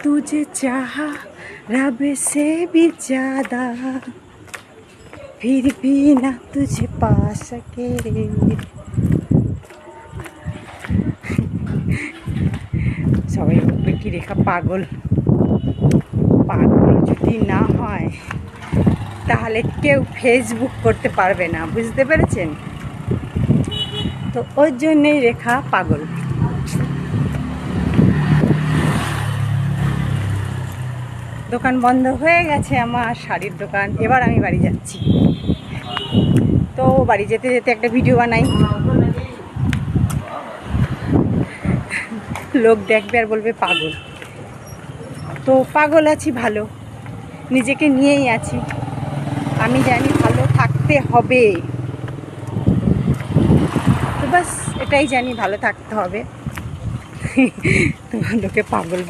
तुझे चाहा रब से भी ज्यादा फिर भी ना तुझे पा सके সবাই বলবে কি রেখা পাগল। পাগল যদি না হয় তাহলে কেউ ফেসবুক করতে পারবে না, বুঝতে পেরেছেন? তো ওর জন্যই রেখা পাগল। দোকান বন্ধ হয়ে গেছে আমার শাড়ির দোকান। এবার আমি বাড়ি যাচ্ছি। তো বাড়ি যেতে যেতে একটা ভিডিও বানাই, লোক দেখবে আর বলবে পাগল। তো পাগল আছি ভালো, নিজেকে নিয়েই আছি। আমি জানি ভালো থাকতে হবে, তো বাস এটাই জানি, ভালো থাকতে হবে। তোমার লোকে পাগল।